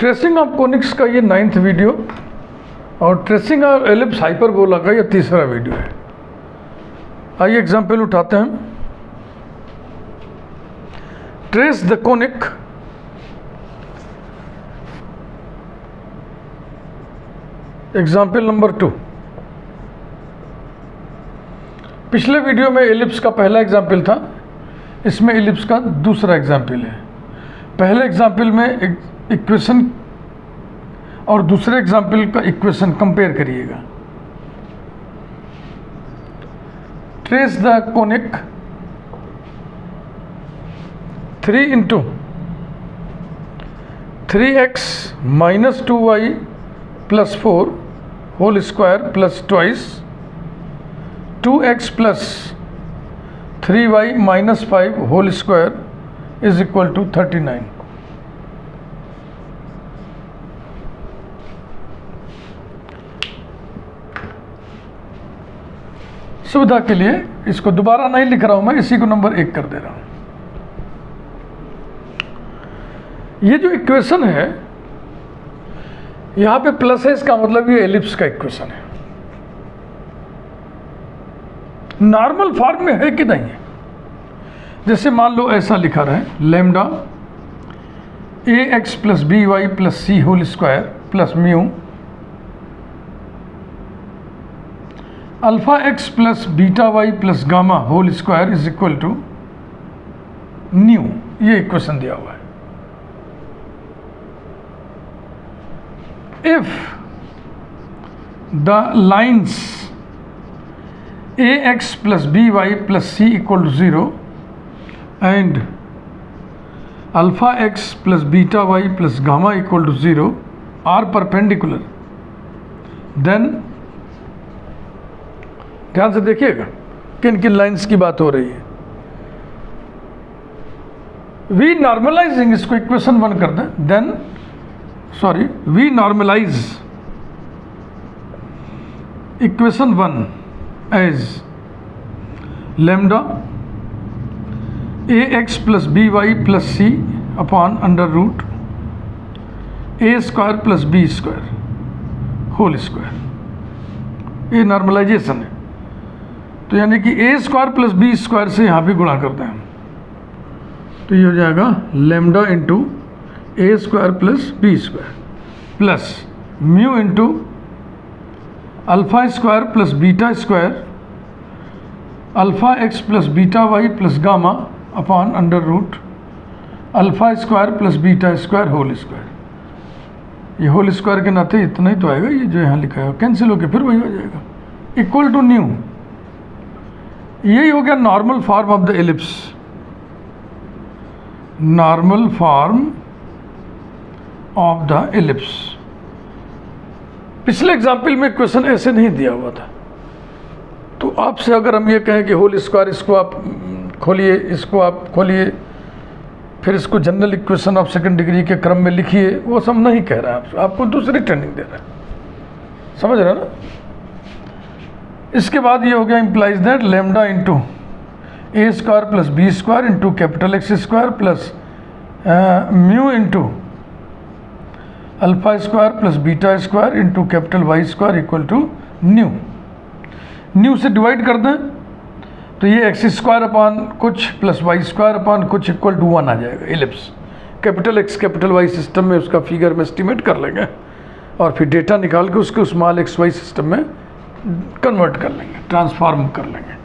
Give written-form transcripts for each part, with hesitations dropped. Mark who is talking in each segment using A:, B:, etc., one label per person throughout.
A: Tracing of conics का ये 9th video और ट्रेसिंग ऑफ एलिप्स हाइपरबोला का ये 3रा वीडियो है। आइए एग्जाम्पल उठाते हैं। Trace the conic example number 2। पिछले वीडियो में एलिप्स का पहला एग्जाम्पल था, इसमें एलिप्स का दूसरा एग्जाम्पल है। पहले एग्जाम्पल में इक्वेशन और दूसरे एग्जाम्पल का इक्वेशन कंपेयर करिएगा। Trace the conic 3 × 3x - 2y + 4 whole square plus twice 2x + 3y - 5 whole square is equal to 39। सुविधा के लिए इसको दोबारा नहीं लिख रहा हूं मैं, इसी को नंबर 1 कर दे रहा हूं। ये जो इक्वेशन है यहां पे प्लस है, इसका मतलब ये एलिप्स का इक्वेशन है। नॉर्मल फॉर्म में है कि नहीं है? जैसे मान लो ऐसा लिखा रहे lambda ax + by + c whole square plus mu alpha x + beta y + gamma whole square is equal to nu. ये इक्वेशन दिया हुआ है। If the lines ax + by + c = 0 and alpha x + beta y + gamma = 0 are perpendicular, then ध्यान से देखिएगा किन किन lines की बात हो रही है। वी नॉर्मलाइजिंग, इसको इक्वेशन 1 कर दें, then we normalise equation 1 as lambda ax + by + c upon √a² + b² whole square. ये नॉर्मलाइजेशन है, तो यानी कि a² + b² से यहाँ भी गुणा करते हैं, तो ये हो जाएगा lambda × a² + b² plus mu × α² + β² alpha x + beta y + gamma upon √α² + β² whole square. ये होल स्क्वायर के नाते इतना ही तो आएगा, ये जो यहाँ लिखा है कैंसिल होकर फिर वही हो जाएगा, इक्वल टू न्यू। यही हो गया normal form of the ellipse. Normal form of the ellipse. पिछले एग्जाम्पल में क्वेश्चन ऐसे नहीं दिया हुआ था, तो आपसे अगर हम ये कहें कि होल स्क्वायर, इसको आप खोलिए, इसको आप खोलिए, फिर इसको general equation of second degree के क्रम में लिखिए, वो सब नहीं कह रहा है, आपको दूसरी ट्रेनिंग दे रहा है। समझ रहे ना? इसके बाद ये हो गया implies that lambda × a² + b² × capital X² plus mu × α² + β² × capital Y² equal to nu. Nu से डिवाइड कर दें तो ये x² अपॉन कुछ प्लस y² अपॉन कुछ इक्वल टू 1 आ जाएगा। Ellipse capital X capital Y system में उसका फिगर में एस्टिमेट कर लेंगे और फिर डेटा निकाल के उसको स्मॉल x y सिस्टम में कन्वर्ट कर लेंगे, ट्रांसफॉर्म कर लेंगे।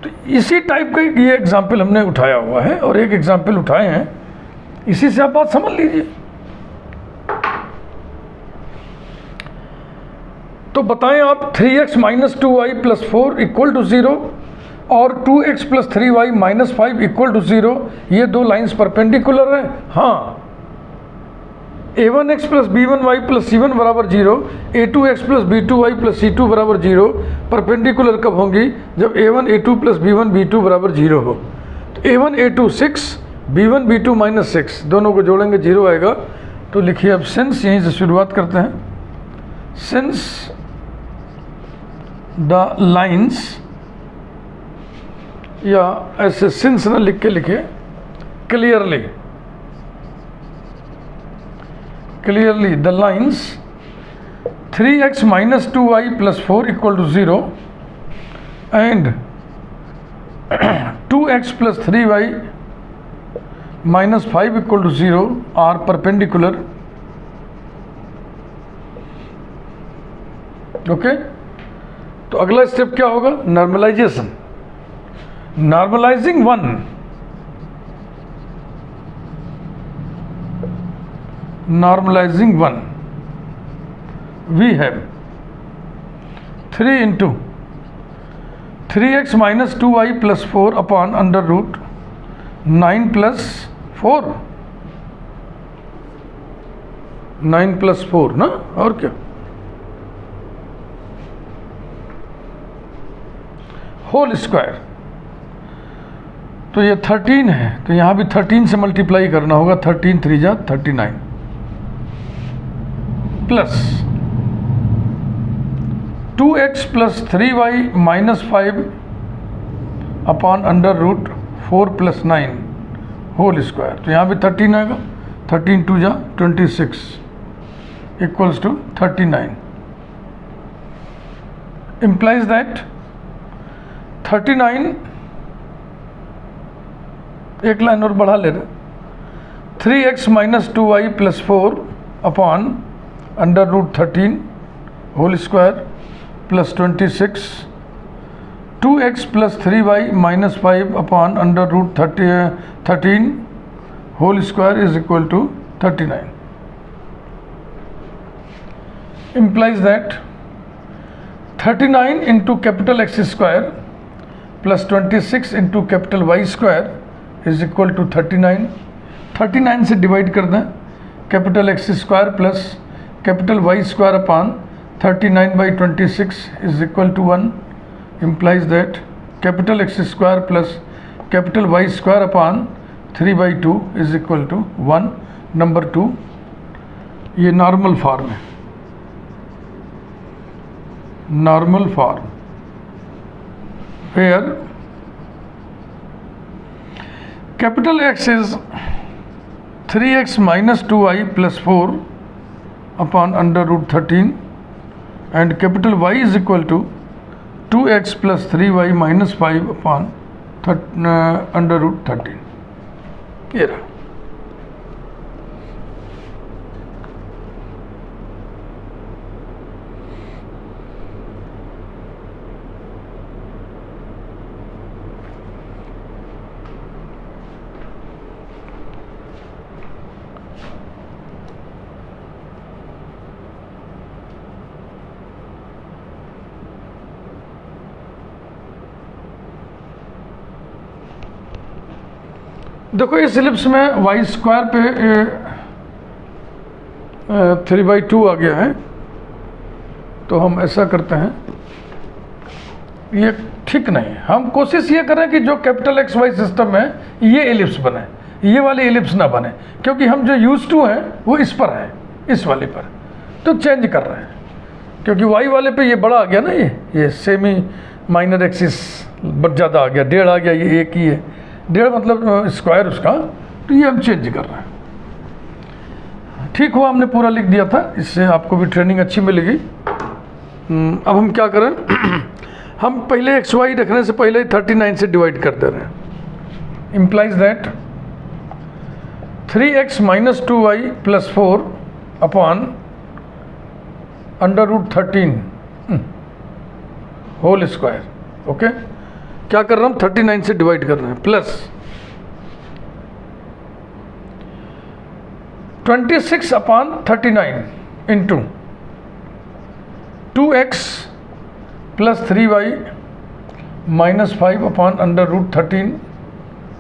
A: तो इसी टाइप का ये एग्जाम्पल हमने उठाया हुआ है और एक एग्जाम्पल उठाए हैं, इसी से आप बात समझ लीजिए। तो बताएं आप 3x - 2y + 4 = 0 और 2x + 3y - 5 = 0, ये दो लाइंस परपेंडिकुलर हैं। हाँ, a1x + b1y + c1 = 0, a2x + b2y + c2 = 0 perpendicular कब होंगी? जब a1 a2 + b1 b2 = 0 हो। तो a1 a2 6, b1 b2 -6, दोनों को जोड़ेंगे 0 आएगा। तो लिखिए अब सिंस, यहीं से शुरुआत करते हैं। सिंस द लाइन्स, या ऐसे सिंस ना लिख के लिखे, clearly clearly the lines 3x minus 2y plus 4 equal to 0 and 2x plus 3y minus 5 equal to 0 are perpendicular. Okay, तो अगला स्टेप क्या होगा? Normalisation. Normalising 1, normalizing 1, we have 3 into 3x minus 2y plus 4 upon under root 9 plus 4, 9 plus 4 ना, और क्या? Whole square. तो ये 13 है, तो यहाँ भी 13 से मल्टीप्लाई करना होगा. 13 3 जा 39 plus 2x plus 3y minus 5 upon under root 4 plus 9 whole square. तो यहाँ भी 13 आएगा. 13 2 जा 26 इक्वल्स टू 39. implies that 39, एक लाइन और बढ़ा ले रहे, 3x minus 2y plus 4 upon under root 13 whole square plus 26, 2x plus 3y minus 5 upon under root 13 whole square is equal to 39. implies that 39 into capital X square plus 26 into capital Y square is equal to 39. 39 से divide कर दें, capital X square plus capital Y square upon 39 by 26 is equal to 1. implies that capital X square plus capital Y square upon 3 by 2 is equal to 1. Number 2, ये normal form है. Normal form where capital X is 3x minus 2y plus 4 upon under root 13 and capital Y is equal to 2x plus 3y minus 5 upon under root 13. ये रहा. देखो इस ellipse में Y square पे 3/2 आ गया है, तो हम ऐसा करते हैं, ये ठीक नहीं है. हम कोशिश ये करें कि जो कैपिटल एक्स वाई सिस्टम है ये इलिप्स बने, ये वाले इलिप्स ना बने, क्योंकि हम जो यूज टू हैं वो इस पर है, इस वाले पर, तो चेंज कर रहे हैं. क्योंकि वाई वाले पे ये बड़ा आ गया ना, ये सेमी माइनर एक्सिस ज़्यादा आ गया, 1.5 आ गया, ये एक ही है, 1.5 मतलब स्क्वायर उसका, तो ये हम चेंज कर रहे हैं. ठीक हुआ, हमने पूरा लिख दिया था, इससे आपको भी ट्रेनिंग अच्छी मिलेगी. अब हम क्या करें, हम पहले एक्स वाई रखने से पहले ही 39 से डिवाइड कर दे रहे हैं. implies that 3x minus 2y plus 4 upon under root 13 whole square. Okay, क्या कर रहा हूँ, 39 से डिवाइड कर रहे हैं, plus 26 upon 39 into 2x plus 3y minus 5 upon under root 13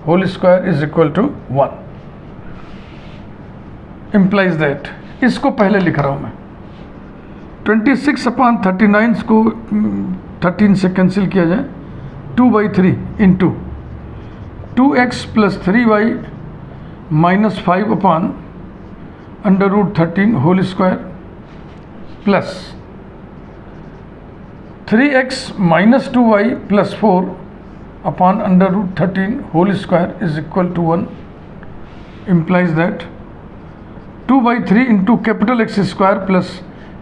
A: whole square is equal to 1. implies that, इसको पहले लिख रहा हूँ मैं, 26 अपॉन 39 को 13 से कैंसिल किया जाए, 2/3 into 2x plus 3y minus 5 upon under root 13 whole square plus 3x minus 2y plus 4 upon under root 13 whole square is equal to 1. implies that 2/3 into capital X square plus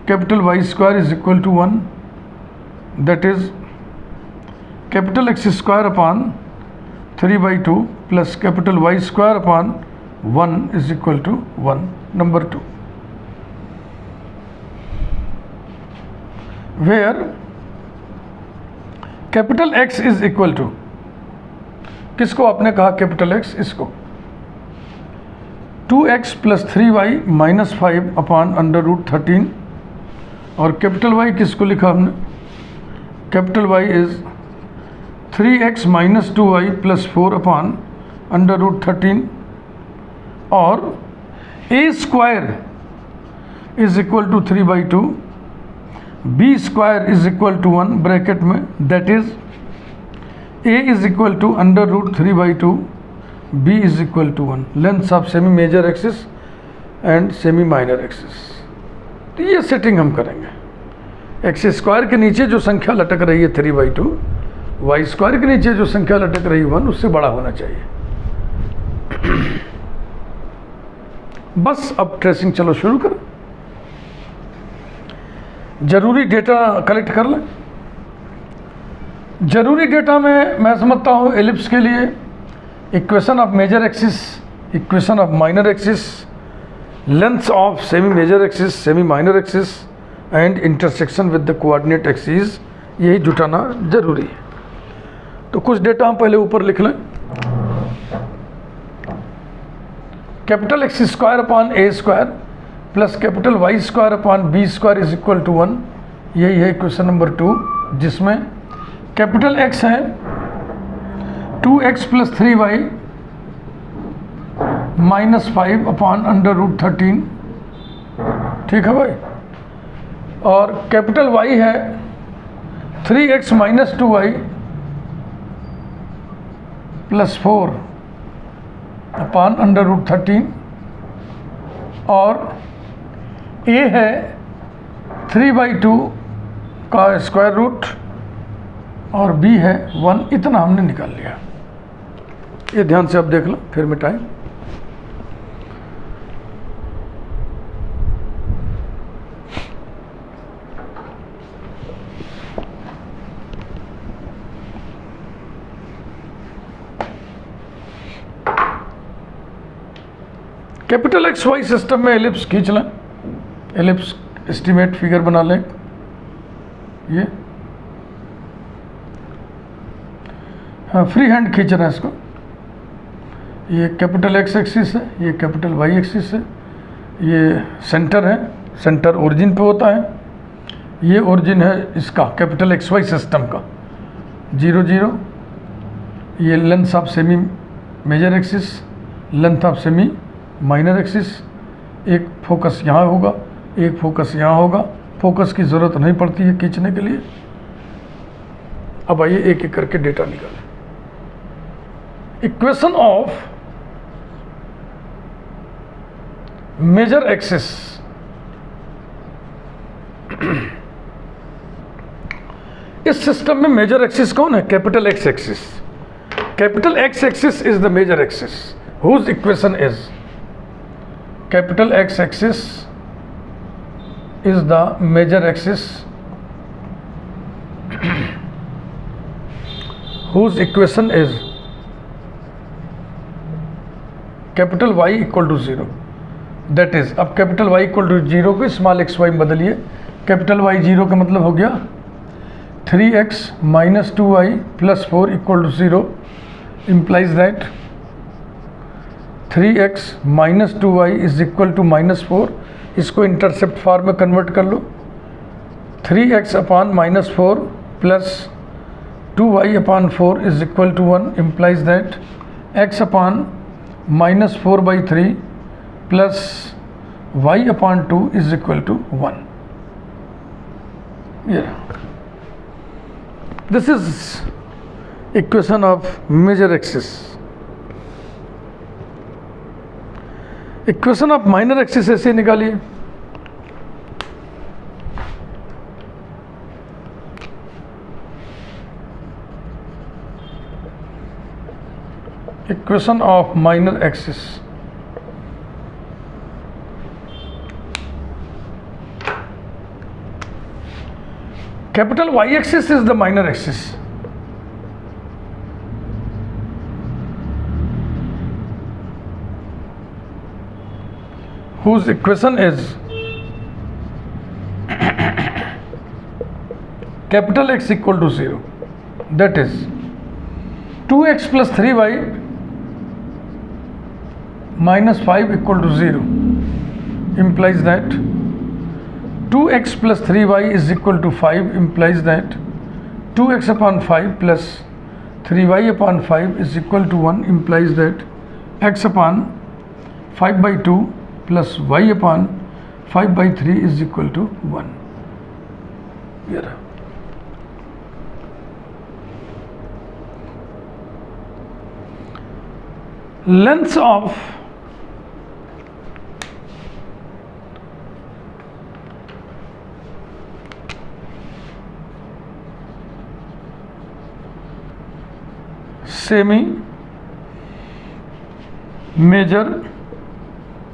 A: capital Y square is equal to 1, that is capital X square upon 3/2 plus capital Y square upon 1 is equal to 1. Number 2, where capital X is equal to, किसको आपने कहा capital X? इसको 2x plus 3y minus 5 upon under root 13, और capital Y किसको लिखा हमने? Capital Y is 3x minus 2y plus 4 upon under root 13, और a square is equal to 3/2, b square is equal to 1 bracket में, that is a is equal to under root 3/2, b is equal to 1. Length of semi major axis and semi minor axis. तो ये setting हम करेंगे. X square के नीचे जो संख्या लटक रही है 3/2, वाई स्क्वायर के नीचे जो संख्या लटक रही है 1, उससे बड़ा होना चाहिए. बस अब ट्रेसिंग चलो शुरू करो. जरूरी डेटा कलेक्ट कर लें. जरूरी डेटा में मैं समझता हूँ एलिप्स के लिए equation of major axis, equation of minor axis, length of semi major axis, semi minor axis and intersection with the coordinate axis, यही जुटाना जरूरी है. तो कुछ डेटा हम पहले ऊपर लिख लें. Capital X square upon A square plus capital Y square upon B square is equal to 1. यही है क्वेश्चन नंबर 2, जिसमें कैपिटल एक्स है 2x plus 3y minus 5 upon under root 13. ठीक है भाई. और कैपिटल y है 3x minus 2y plus 4 upon under root 13, और a है 3/2 का स्क्वायर रूट, और b है 1. इतना हमने निकाल लिया. ये ध्यान से अब देख लो, फिर मिटाएं. कैपिटल एक्स वाई सिस्टम में एलिप्स खींच लें. एलिप्स एस्टिमेट फिगर बना लें. ये हाँ, फ्री हैंड खींच रहे हैं इसको. ये कैपिटल एक्स एक्सिस है, ये कैपिटल वाई एक्सिस है, ये सेंटर है, सेंटर ओरिजिन पे होता है. ये ओरिजिन है इसका कैपिटल एक्स वाई सिस्टम का 0 0. ये length of semi major axis, length of semi minor axis. एक फोकस यहाँ होगा, एक फोकस यहाँ होगा. फोकस की ज़रूरत नहीं पड़ती है खींचने के लिए. अब आइए एक एक करके डेटा निकालें. Equation of major axis. इस सिस्टम में मेजर एक्सिस कौन है? Capital X axis. Capital X axis is the major axis whose equation is, capital X axis is the major axis whose equation is capital Y equal to 0. that is, अब capital Y equal to 0 को small x y में बदलिए. Capital Y 0 का मतलब हो गया 3x minus 2y plus 4 equal to 0, implies that 3x minus 2y is equal to minus 4. इसको intercept form में कन्वर्ट कर लो. 3x upon minus 4 plus 2y upon 4 is equal to 1, implies that x upon minus 4/3 plus y upon 2 is equal to 1. This is equation of major axis. Equation of minor axis ऐसे निकालिए. Equation of minor axis. Capital y-axis is the minor axis. Whose equation is capital X equal to 0. That is 2x plus 3y minus 5 equal to 0 implies that 2x plus 3y is equal to 5 implies that 2x upon 5 plus 3y upon 5 is equal to 1 implies that x upon 5 by 2 plus y upon 5 by 3 is equal to 1. Here. Lengths of semi major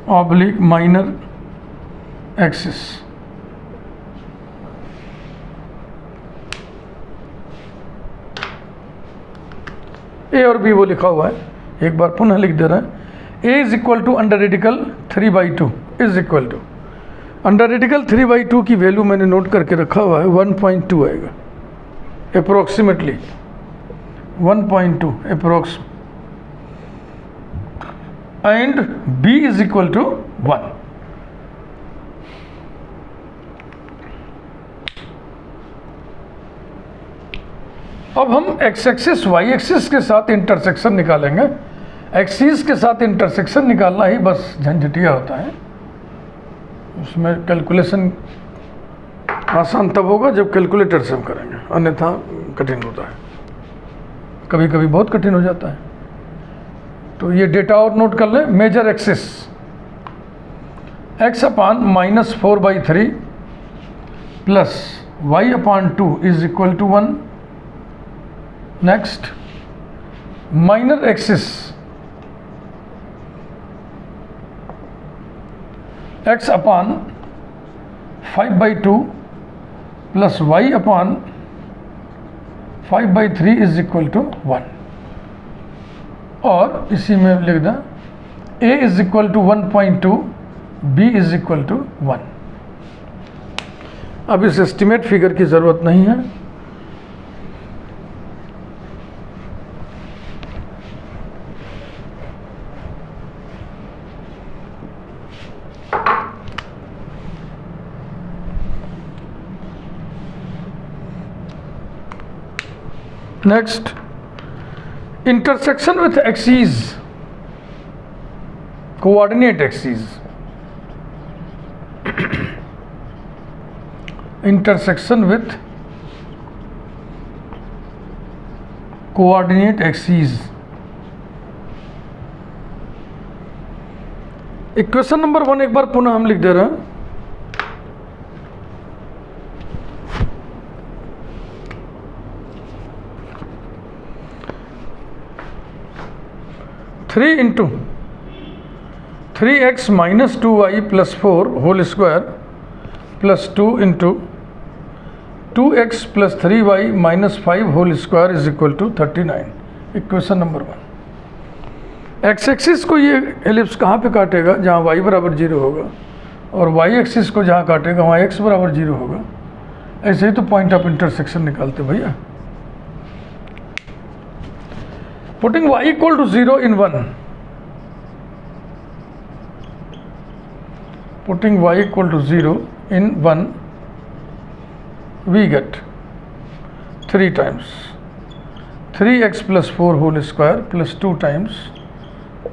A: oblique minor axis. ए और B वो लिखा हुआ है, एक बार पुनः लिख दे रहे हैं। A is equal to under radical 3/2 is equal to under radical 3/2 की वैल्यू मैंने नोट करके रखा हुआ है 1.2 आएगा approximately 1.2 approx and b is equal to 1। अब हम x एक्सिस y एक्सिस के साथ इंटरसेक्शन निकालेंगे। एक्सिस के साथ इंटरसेक्शन निकालना ही बस झंझटिया होता है, उसमें कैलकुलेशन आसान तब होगा जब कैलकुलेटर से हम करेंगे, अन्यथा कठिन होता है, कभी कभी बहुत कठिन हो जाता है। तो ये डेटा और नोट कर लें। Major axis x upon -4/3 plus y upon 2 is equal to 1। Next minor axis x upon 5/2 plus y upon 5/3 is equal to 1 और इसी में लिख दें a is equal to 1.2 b is equal to 1। अब इस एस्टिमेट फिगर की ज़रूरत नहीं है। नेक्स्ट intersection with axes, coordinate axes, intersection with coordinate axes। Equation number 1 एक बार पुनः हम लिख दे रहे हैं। Three into 3x minus 2y plus 4 whole square plus 2 into 2x plus 3y minus 5 whole square is equal to 39। Equation number 1। X axis को ये एलिप्स कहाँ पे काटेगा? जहाँ y बराबर 0 होगा, और y एक्सिस को जहाँ काटेगा वहाँ x बराबर 0 होगा। ऐसे ही तो पॉइंट ऑफ इंटरसेक्शन निकालते भैया। Putting y equal to 0 in 1, putting y equal to 0 in 1, we get 3 times 3x plus 4 whole square plus 2 times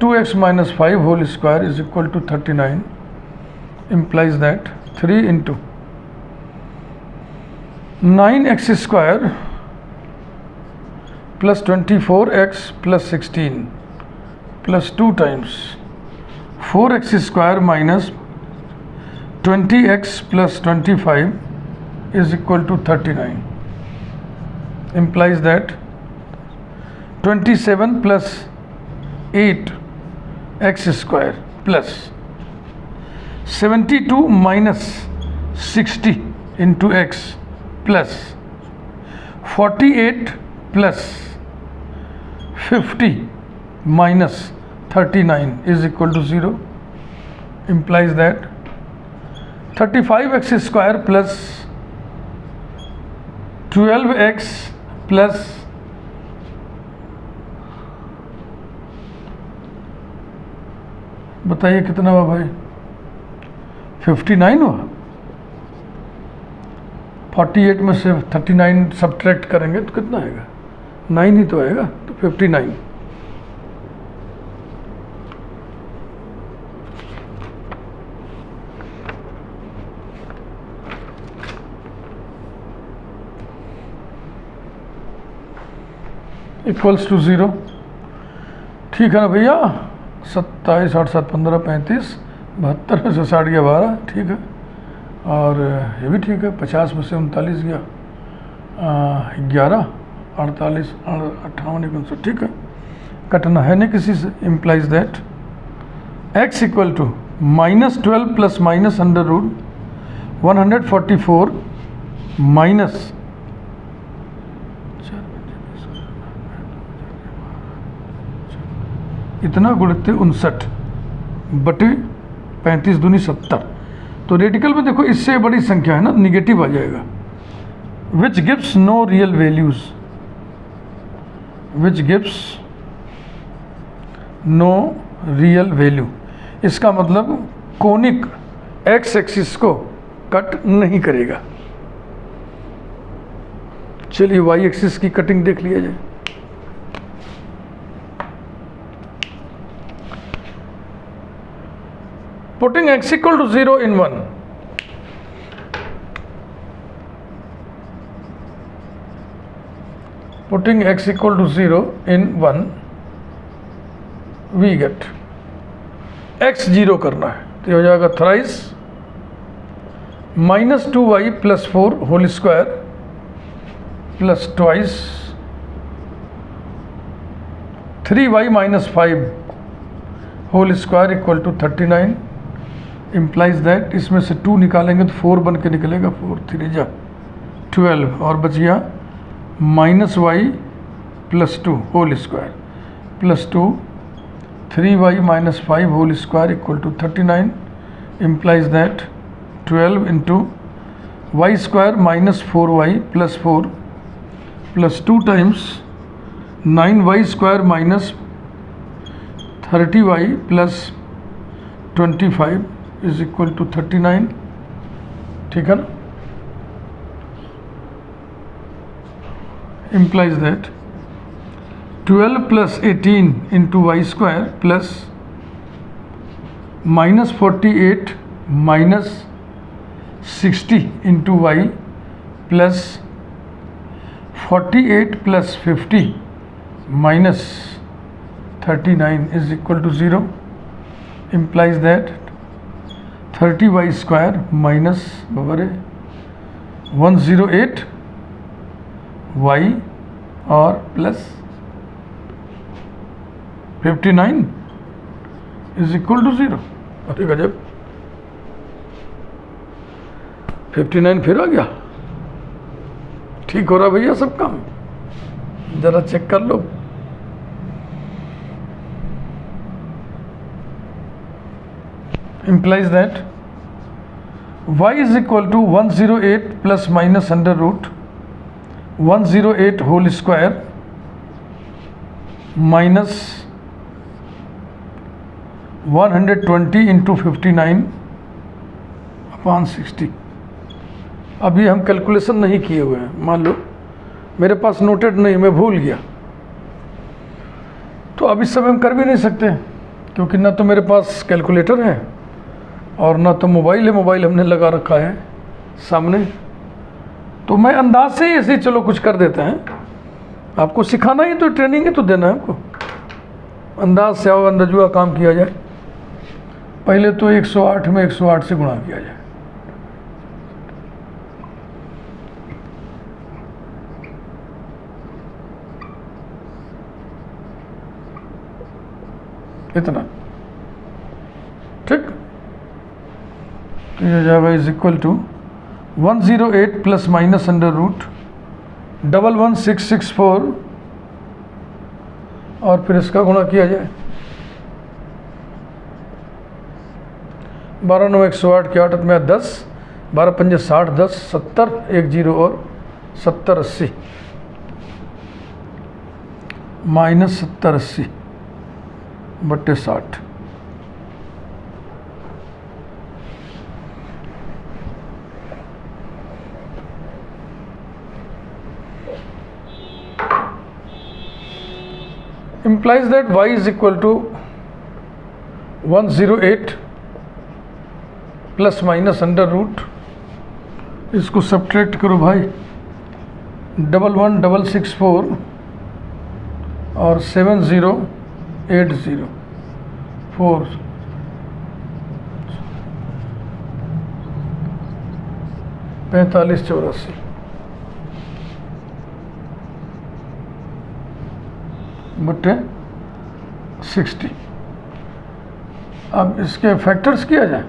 A: 2x minus 5 whole square is equal to 39, implies that 3 into 9x square plus 24x plus 16 plus 2 times 4x square minus 20x plus 25 is equal to 39, implies that 27 plus 8 x square plus 72 minus 60 into x plus 48 plus 50 minus 39 is equal to 0, implies that 35x square plus 12x plus बताइए कितना हुआ भाई? 59 हुआ। 48 में से 39 subtract करेंगे तो कितना आएगा? 9 ही तो आएगा, तो 59। Equals to 0। ठीक है ना भैया? 27, 8, 7, 15, 35, 72 में से 60 गया 12, ठीक है। और ये भी ठीक है, 50 में से 39 गया 11, 48, 58, 59, ठीक है। कटना है नहीं किसी से। Implies that x equal to -12 plus minus under root 144 minus इतना गुणित 59 बटे 35 दूनी 70। तो रेडिकल में देखो इससे बड़ी संख्या है ना, निगेटिव आ जाएगा। Which gives no real values, which gives no real value, इसका मतलब कोनिक एक्स एक्सिस को कट नहीं करेगा। चलिए वाई एक्सिस की कटिंग देख लिया जाए। Putting x equal to 0 in 1, putting x equal to 0 in 1, we get x 0 करना है तो हो जाएगा thrice -2y plus 4 whole square plus twice 3y minus 5 whole square equal to 39। Implies that इसमें से 2 निकालेंगे तो 4 बन के निकलेगा, 4 3 जा 12 और बच गया -y plus 2 whole square plus 2 3y minus 5 whole square equal to 39। Implies that 12 into y square minus 4y plus 4 plus 2 times 9y square minus 30y plus 25 is equal to 39। ठीक है ना? Implies that 12 plus 18 into y square plus -48 minus 60 into y plus 48 plus 50 minus 39 is equal to 0, implies that 30y square minus 108 y और plus 59 is equal to 0। अरे गजब, 59 फिर आ गया। ठीक हो रहा भैया सब काम, जरा चेक कर लो। implies that y is equal to 108 plus minus under root 108 whole square minus 120 into 59 upon 60। अभी हम कैलकुलेशन नहीं किए हुए हैं, मान लो मेरे पास नोटेड नहीं, मैं भूल गया, तो अब इस समय हम कर भी नहीं सकते क्योंकि ना तो मेरे पास कैलकुलेटर है और ना तो मोबाइल है। मोबाइल हमने लगा रखा है सामने, तो मैं अंदाज से ही ऐसे चलो कुछ कर देते हैं। आपको सिखाना ही तो, ट्रेनिंग ही तो देना है हमको। अंदाज से आओ, अंदाजुआ काम किया जाए। पहले तो 108 में 108 से गुणा किया जाए। इतना ठीक। तो ये जाएगा is equal to 108 plus minus under root 11664 और फिर इसका गुणा किया जाए 12 9 108 के 8 में 10, 12 पंजे 60, 10 70, 1 0 और 70 80 माइनस 70 80 बट्टे 60। implies that y is equal to 108 plus minus under root, इसको सब्ट्रैक्ट करो भाई, 11664 और 70804 4584 बट्टे 60। अब इसके फैक्टर्स किया जाए,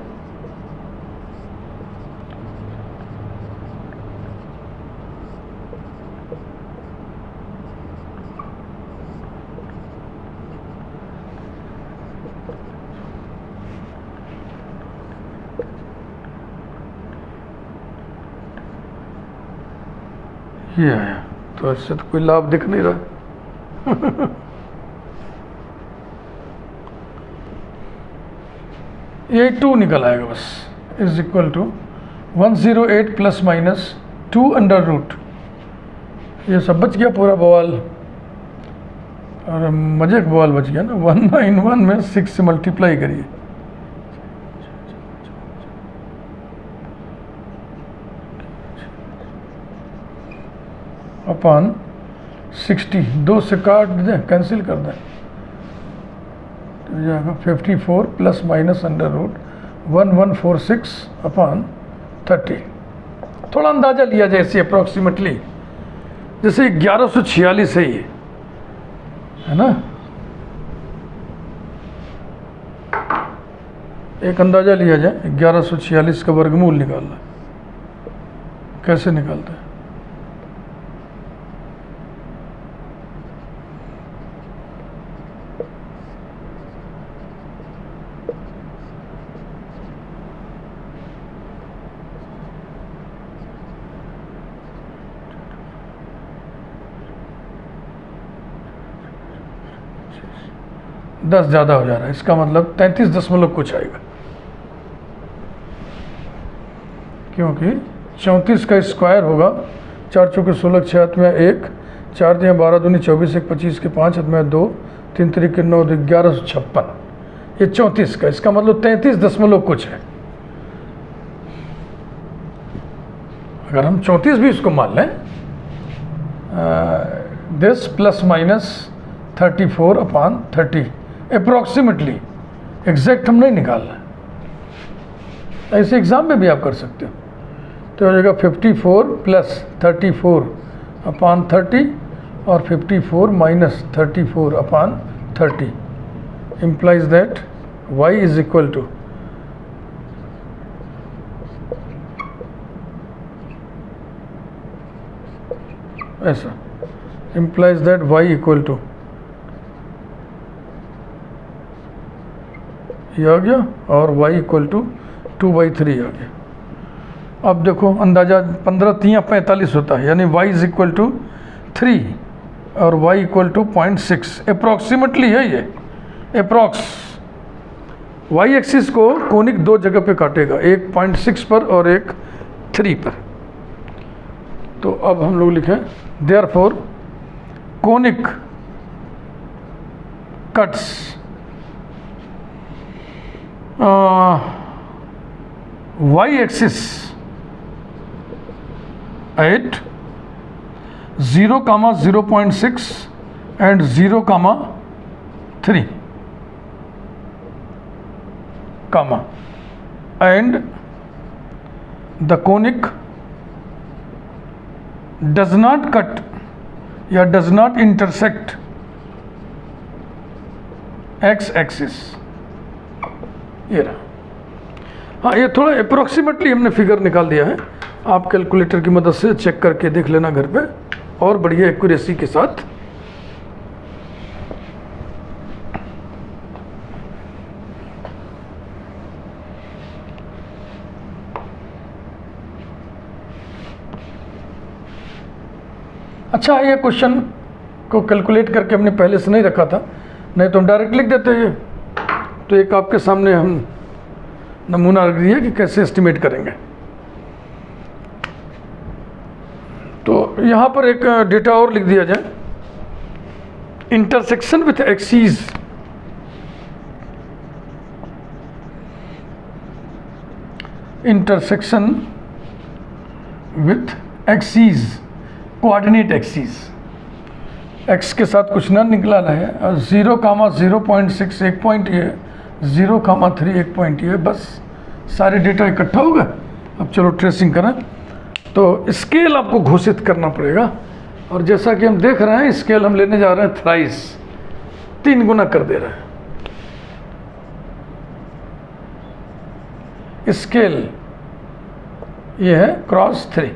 A: ये आया, तो इससे तो कोई लाभ दिख नहीं रहा। ये 2 निकल आएगा बस, is equal to 108 plus minus 2 under root. ये सब बच गया पूरा बवाल, और मजे का बवाल बच गया ना। 191 में 6 से मल्टीप्लाई करिए, अपॉन 60, 2 से काट दें, कैंसिल कर दें, तो जाएगा 54 plus minus under root 1146 upon 30। थोड़ा अंदाज़ा लिया जाए इसे अप्रॉक्सीमेटली, जैसे 1146 है ये, है ना। एक अंदाज़ा लिया जाए, 1146 का वर्गमूल निकालना है, कैसे निकालते हैं? दस ज़्यादा हो जा रहा है, इसका मतलब 33 दशमलव कुछ आएगा, क्योंकि 34 का स्क्वायर होगा, 4 चौके 16, 6 हाथ में 1, 4 दिया 12 दूनी 24, 1 25 के 5 हाथ में 2, 3 तरीके 9, 1156, ये 34 का, इसका मतलब 33 दशमलव कुछ है। अगर हम 34 भी इसको मान लें, this plus minus 34 upon 30 approximately, exact हम नहीं निकालना है, ऐसे एग्जाम में भी आप कर सकते हो। तो हो जाएगा 54 प्लस 34 अपॉन 30 और 54 minus 34 upon 30 implies that y is equal to ऐसा, implies that y equal to ये आ गया और y इक्वल टू 2/3 आ गया। अब देखो अंदाज़ा 15 3 45 होता है, यानी y इज इक्वल टू 3 और y इक्वल टू 0.6 अप्रॉक्सीमेटली है ये, अप्रॉक्स। y एक्सिस को कोनिक 2 जगह पे काटेगा, एक 0.6 पर और एक 3 पर। तो अब हम लोग लिखें therefore conic cuts y axis at 0, 0.6 and 0, 3, comma, and the conic does not cut या does not intersect x axis। ये रहा। हाँ, ये थोड़ा अप्रोक्सीमेटली हमने फिगर निकाल दिया है, आप कैलकुलेटर की मदद से चेक करके देख लेना घर पे। और बढ़िया एक्यूरेसी के साथ। अच्छा, ये क्वेश्चन को कैलकुलेट करके हमने पहले से नहीं रखा था, नहीं तो हम डायरेक्ट लिख देते हैं। तो एक आपके सामने हम नमूना रख दिया कि कैसे एस्टिमेट करेंगे। तो यहाँ पर एक डेटा और लिख दिया जाए, intersection with axes coordinate axes, x के साथ कुछ ना निकला है, और 0,0.6 एक पॉइंट ये, 0,3 एक पॉइंट ये, बस सारे डेटा इकट्ठा हो गए। अब चलो ट्रेसिंग करें। तो स्केल आपको घोषित करना पड़ेगा, और जैसा कि हम देख रहे हैं स्केल हम लेने जा रहे हैं थ्राइस, 3 गुना कर दे रहे हैं। स्केल ये है क्रॉस 3।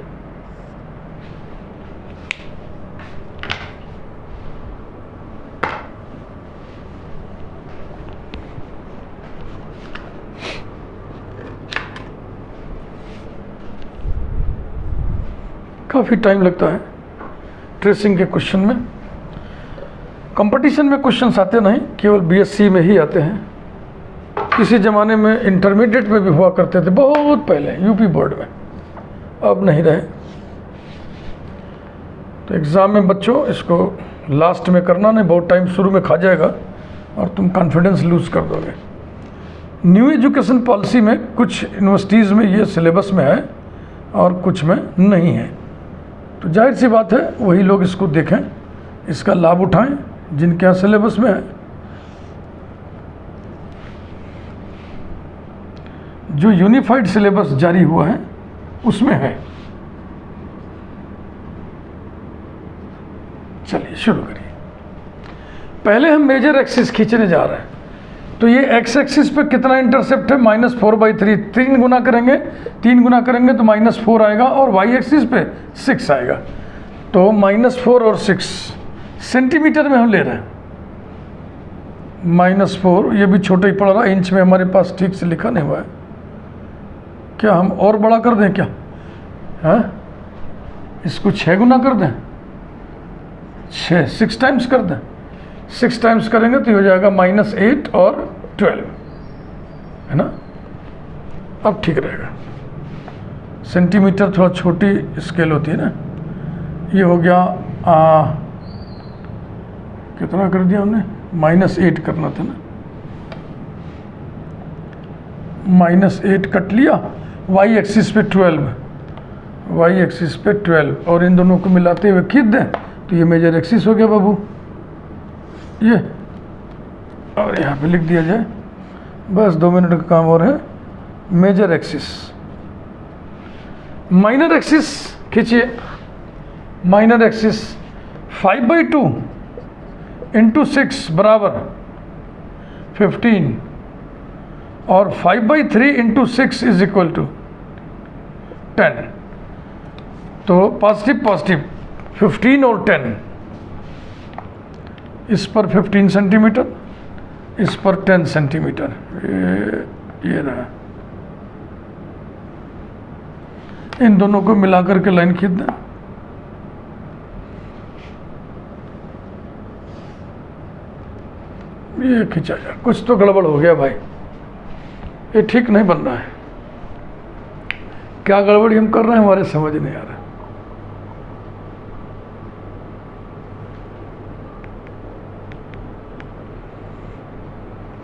A: काफ़ी टाइम लगता है ट्रेसिंग के क्वेश्चन में। कंपटीशन में क्वेश्चंस आते नहीं, केवल बीएससी में ही आते हैं। किसी ज़माने में इंटरमीडिएट में भी हुआ करते थे, बहुत पहले यूपी बोर्ड में, अब नहीं रहे। तो एग्ज़ाम में बच्चों इसको लास्ट में करना नहीं, बहुत टाइम शुरू में खा जाएगा और तुम कॉन्फिडेंस लूज़ कर दोगे। न्यू एजुकेशन पॉलिसी में कुछ यूनिवर्सिटीज़ में ये सिलेबस में है और कुछ में नहीं है। तो जाहिर सी बात है वही लोग इसको देखें, इसका लाभ उठाएं जिनके यहाँ सिलेबस में है। जो यूनिफाइड सिलेबस जारी हुआ है उसमें है। चलिए शुरू करिए। पहले हम मेजर एक्सिस खींचने जा रहे हैं। तो ये एक्स एक्सिस पे कितना इंटरसेप्ट है, -4/3, 3 गुना करेंगे, 3 गुना करेंगे तो -4 आएगा, और वाई एक्सिस पे 6 आएगा। तो -4 और 6 सेंटीमीटर में हम ले रहे हैं। -4 ये भी छोटा ही पड़ रहा है, इंच में हमारे पास ठीक से लिखा नहीं हुआ है। क्या हम और बड़ा कर दें क्या? हाँ, इसको 6 गुना कर दें, 6 टाइम्स कर दें। 6 टाइम्स करेंगे तो हो जाएगा -8 और 12, है ना। अब ठीक रहेगा। सेंटीमीटर थोड़ा छोटी स्केल होती है ना। ये हो गया कितना कर दिया हमने, -8 करना था ना, -8 कट लिया। वाई एक्सिस पे 12, वाई एक्सिस पे 12, और इन दोनों को मिलाते हुए खींच दें तो ये मेजर एक्सिस हो गया बाबू ये। और यहाँ पे लिख दिया जाए, बस 2 मिनट का काम और है। मेजर एक्सिस, माइनर एक्सिस खींचिए। माइनर एक्सिस 5/2 × 6 बराबर 15, और 5/3 × 6 इज इक्वल टू 10। तो पॉजिटिव पॉजिटिव 15 और 10, इस पर 15 सेंटीमीटर, इस पर 10 सेंटीमीटर, ये रहा। इन दोनों को मिलाकर के लाइन खींच दें। ये खींचा जाए। कुछ तो गड़बड़ हो गया भाई, ये ठीक नहीं बन रहा है। क्या गड़बड़ी हम कर रहे हैं हमारे समझ नहीं आ रहा।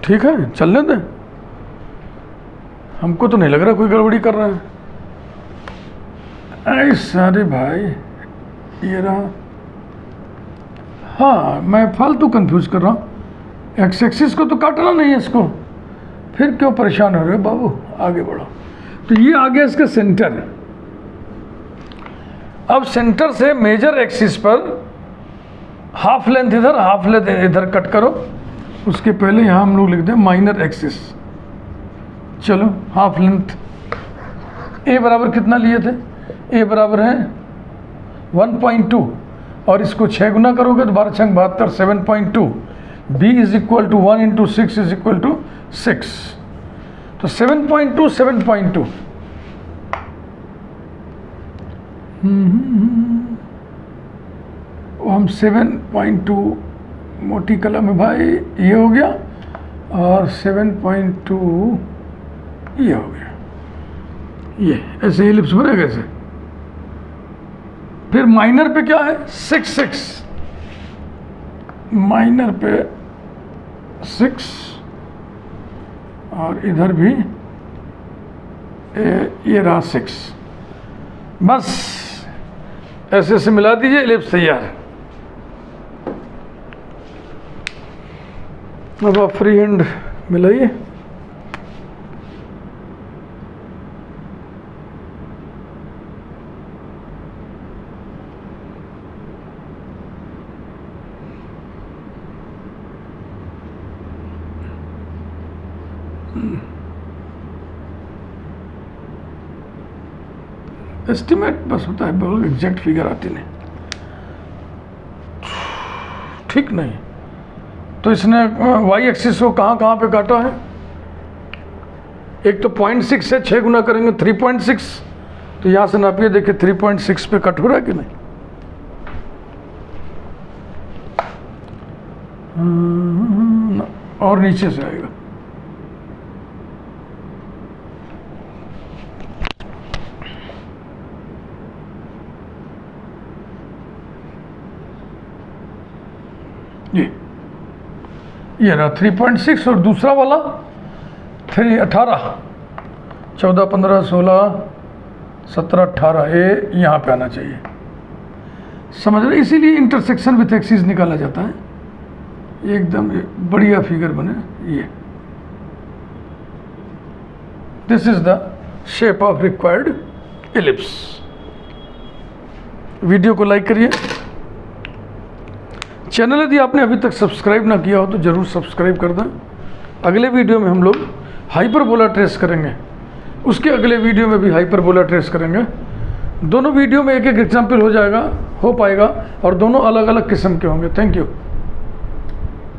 A: ठीक है, चलने दें। हमको तो नहीं लग रहा कोई गड़बड़ी कर रहा है। अरे भाई ये रहा। हाँ, मैं फालतू कंफ्यूज कर रहा हूँ। एक्स एक्सिस को तो काटना नहीं है इसको, फिर क्यों परेशान हो रहे हो बाबू, आगे बढ़ो। तो ये आ गया इसका सेंटर। अब सेंटर से मेजर एक्सिस पर हाफ लेंथ इधर, हाफ लेंथ इधर कट करो। उसके पहले यहाँ हम लोग लिख दें माइनर एक्सिस। चलो हाफ लेंथ, ए बराबर कितना लिए थे, ए बराबर है 1.2, और इसको 6 गुना करोगे तो 12 छंग 72, 7.2। b is equal to 1 into 6 is equal to 6। तो 7.2 7.2 हम 7.2 मोटी कलम है भाई, ये हो गया, और 7.2 ये हो गया। ये ऐसे एलिप्स बनेगा ऐसे। फिर माइनर पे क्या है 6 6, माइनर पे 6, और इधर भी ये रहा 6। बस ऐसे ऐसे मिला दीजिए, एलिप्स तैयार। अब आप फ्री हैंड मिलाइए। एस्टिमेट बस होता है, बहुत एग्जैक्ट फिगर आती नहीं, ठीक नहीं। तो इसने वाई एक्सिस को कहाँ कहाँ पे काटा है? एक तो 0.6 से 6 गुना करेंगे 3.6, तो यहाँ से नापिए, देखिए 3.6 पे कट हो रहा है कि नहीं। और नीचे से आएगा। ये रहा 3.6, और दूसरा वाला 18, 14, 15, 16, 17, 18, ये यहाँ पे आना चाहिए। समझ रहे? इसीलिए इंटरसेक्शन विथ एक्सिस निकाला जाता है, एकदम बढ़िया फिगर बने। ये this is the shape of required ellipse. Video को लाइक करिए। चैनल यदि आपने अभी तक सब्सक्राइब ना किया हो तो ज़रूर सब्सक्राइब कर दें। अगले वीडियो में हम लोग हाइपरबोला ट्रेस करेंगे, उसके अगले वीडियो में भी हाइपरबोला ट्रेस करेंगे। दोनों वीडियो में एक एक एग्जाम्पल हो पाएगा, और दोनों अलग अलग किस्म के होंगे। Thank you.